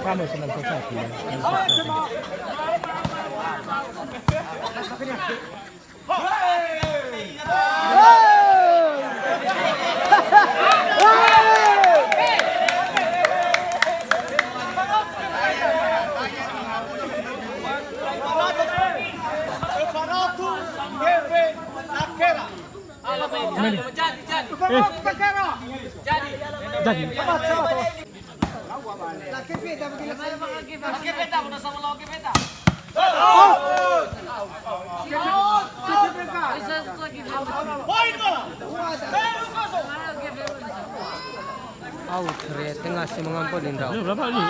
Kami sudah selesai. Jadi. Out, tengah si mengampunin daw. Berapa ini?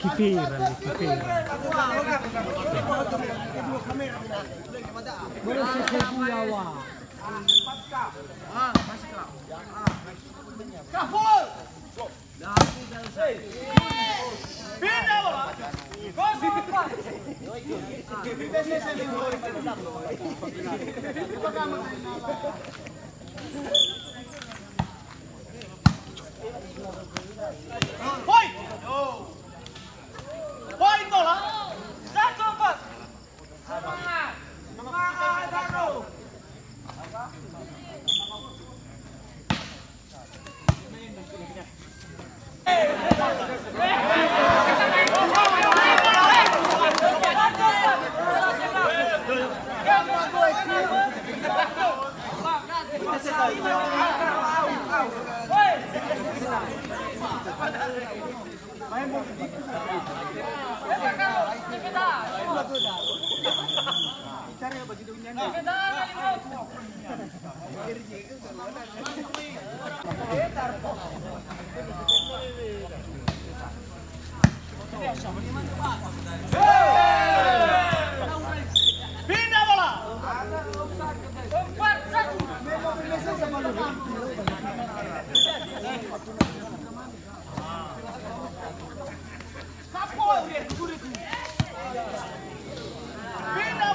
Kipiran. Poin bola. 1-4. Semangat. Pindah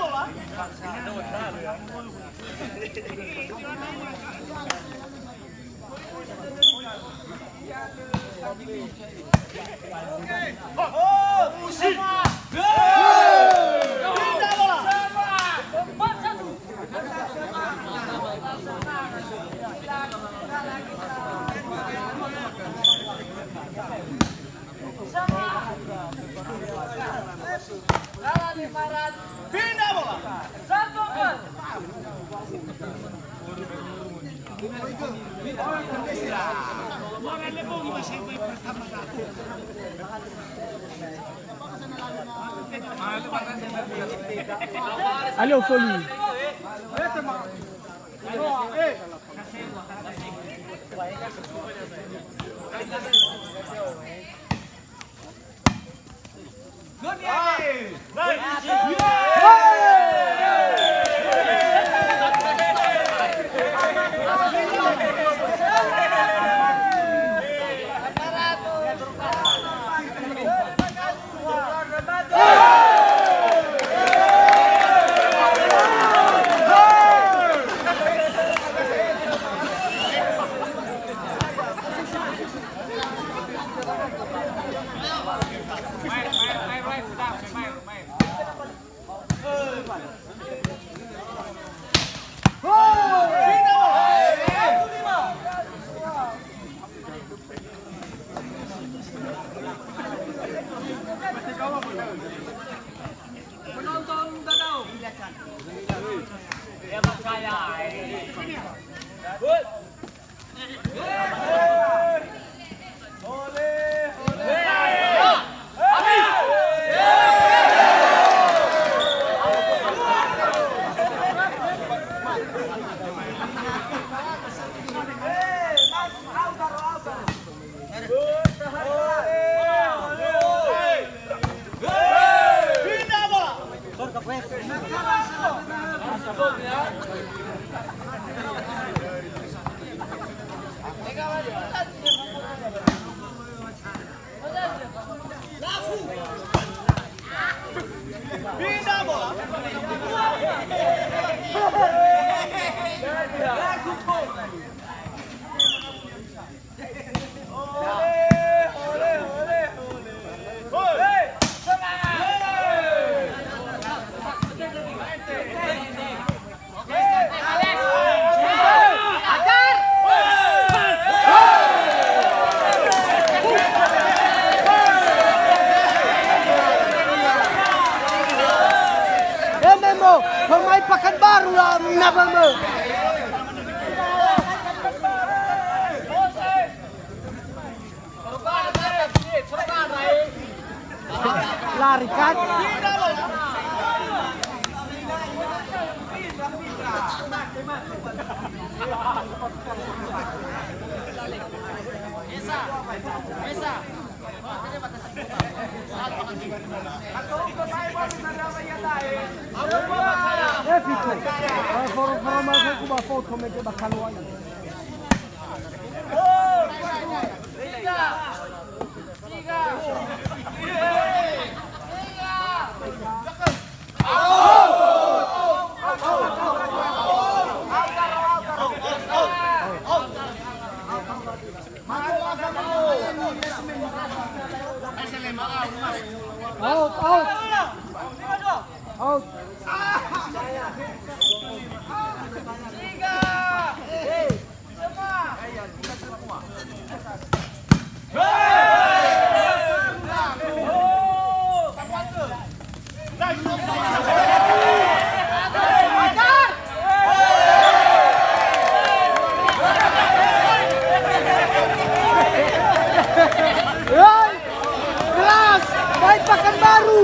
bola. allez aux folies. Pindah bola. Pemain Pekanbaru lah namamu. Lari kan? Out. Kelas, baik Pekanbaru.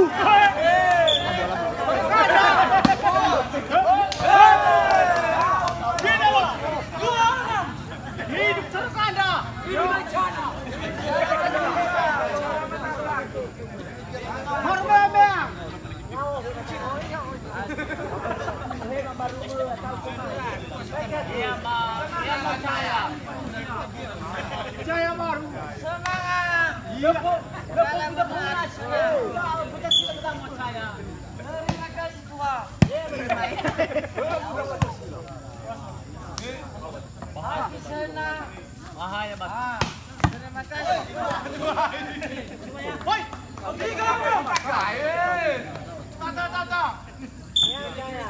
Jaya baru. Semangat. Terima kasih tua. Hati senang. Bahaya bang. Terima kasih. Woi, tiga orang. Tata. Jaya.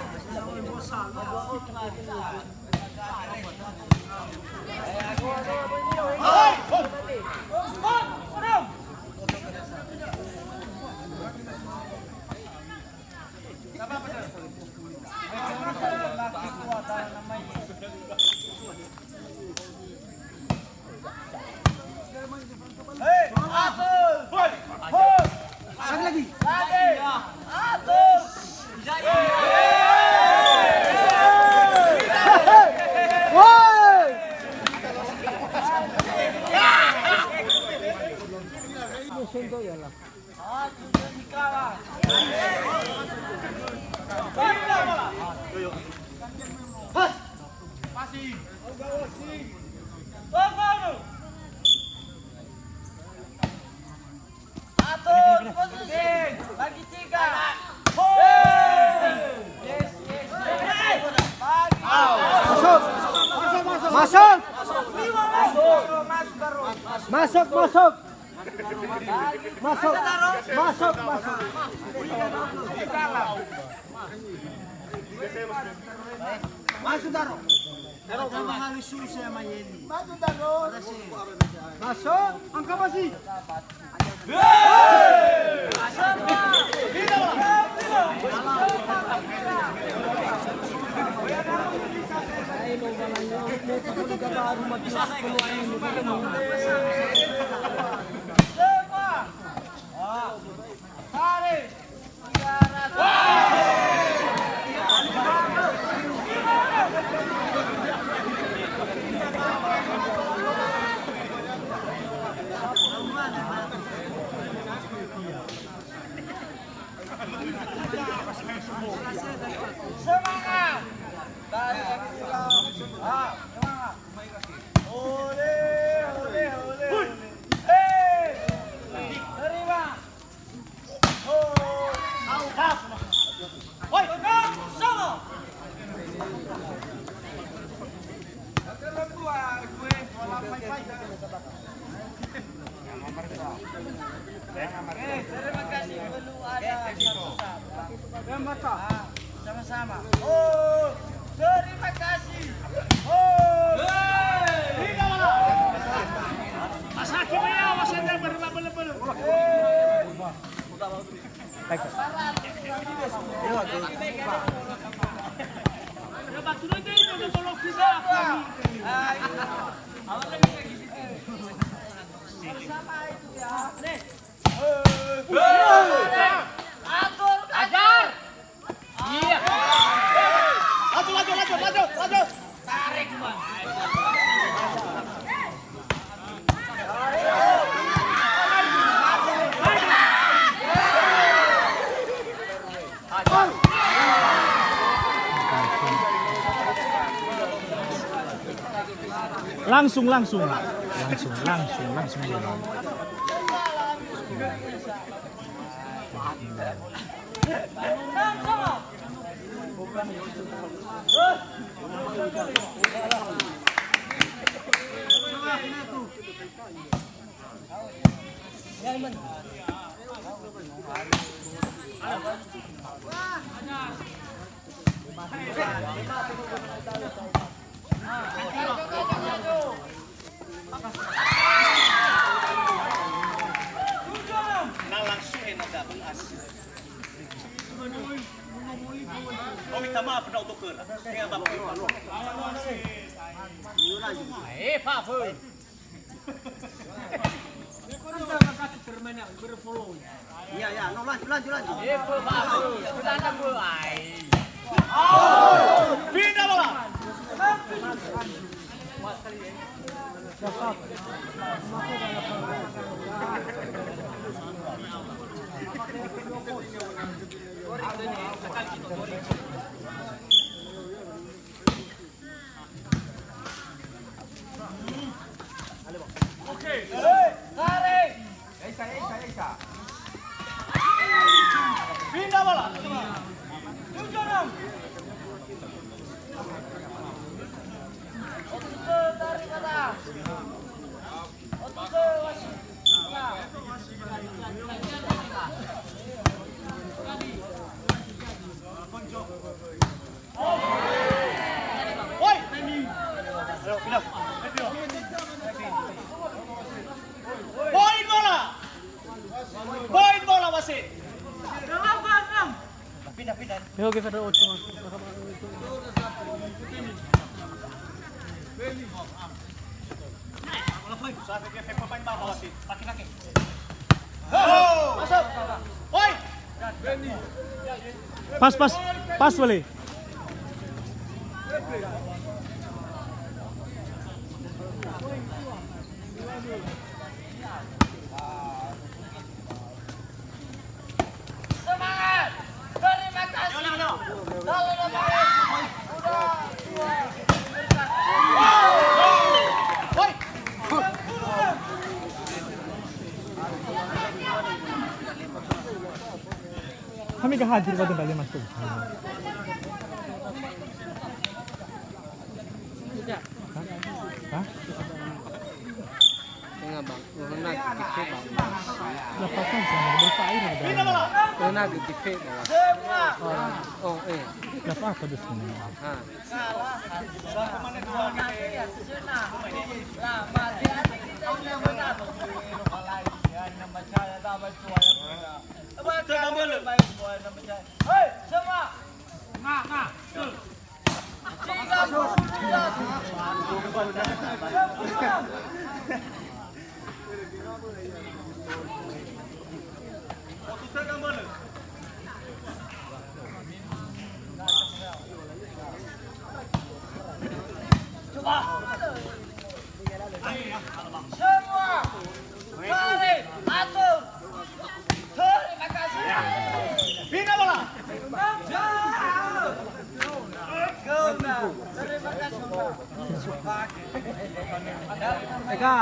Atur posisi bagi tiga. Masuk Daro. Daro mengalih susah sama Yeni. Masuk Daro. Masuk. Angka masih. Semangat. Terima kasih. Belum ada. Gambar Pak. Sama-sama. Terima kasih. Mas Hakim ya, Mas Hendra belum. Ya batu nanti itu tolong bisa. Sama itu ya. Nih. Ajar. Iya. Laju. Tarik, Bang. Langsung jalan. Oh, minta maaf dah untuk ke. Ya, Bapak. Pak Boy. Iya, no lanjut. Pak Boy. Sudah ada boy. Pindah bola. Oke. Tarik. Isa. Pindah bola. Tujuh. Tarik atas. Woi. Pindah. Poin bola wasit. Pindah. Yo, give it a watch. Sabi ke pemain bawah wasit. Kaki. Masuk. Woi. Pas boleh. Semangat. Terima kasih. Kalau Woi. Kami hadir pada tadi masuk. Hah? Tengah bang, nag gifit bang. Lepaskan sama berpair ada. Pindah bola. Nag gifit bang. semua. Oh, Lepas apa di sini? ha. Hei, semua. Semua. Tarik, atur. Terima kasih. Pindah bola. Terima kasih. Eka,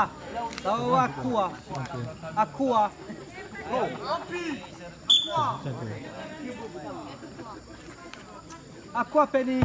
tahu aku Aqua Penny.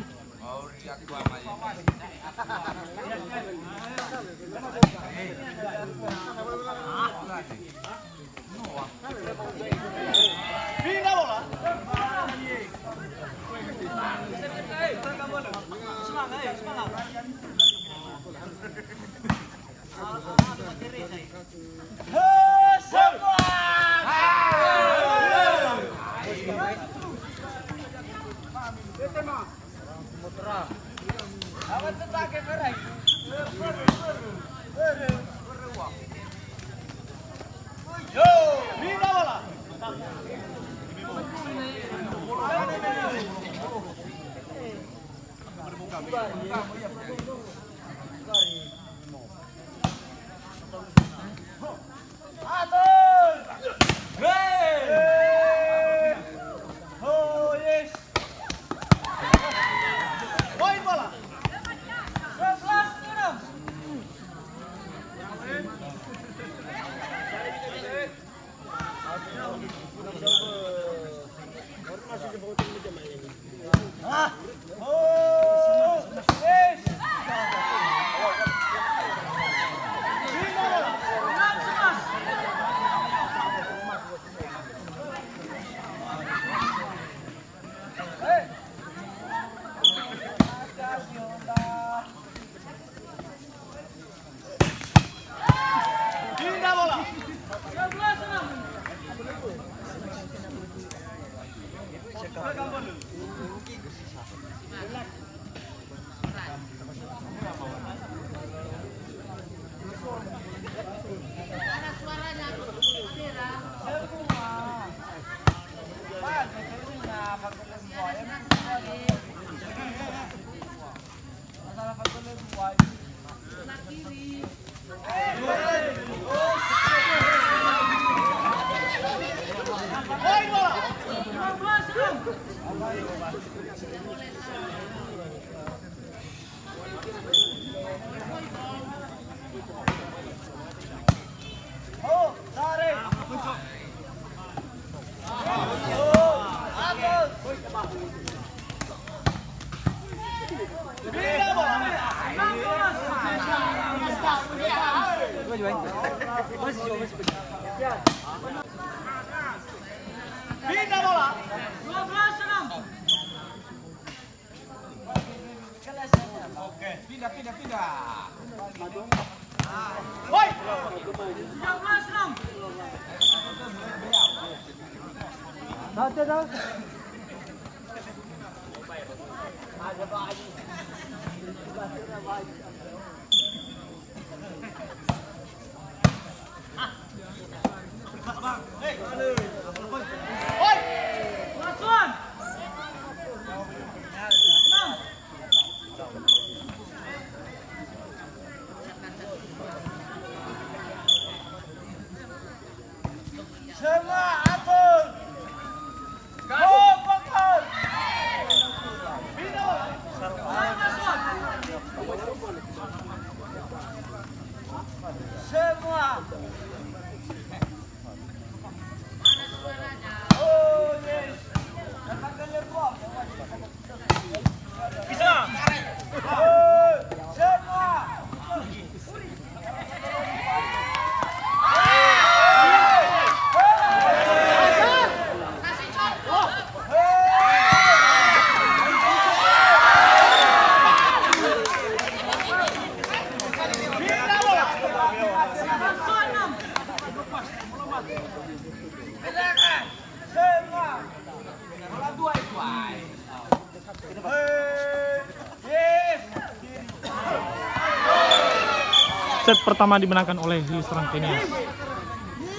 Pindah bola. 12-6. Oke. Pindah. Woi. 13-6. Woi. Lasuan. 6. Semua atur. Go fokus. Pindah bola. Lasuan. Semua. Oh yes. Bisa. Semua. Lasuan 6. Semua. Yes. Set pertama dimenangkan oleh Hillsrang Kenia.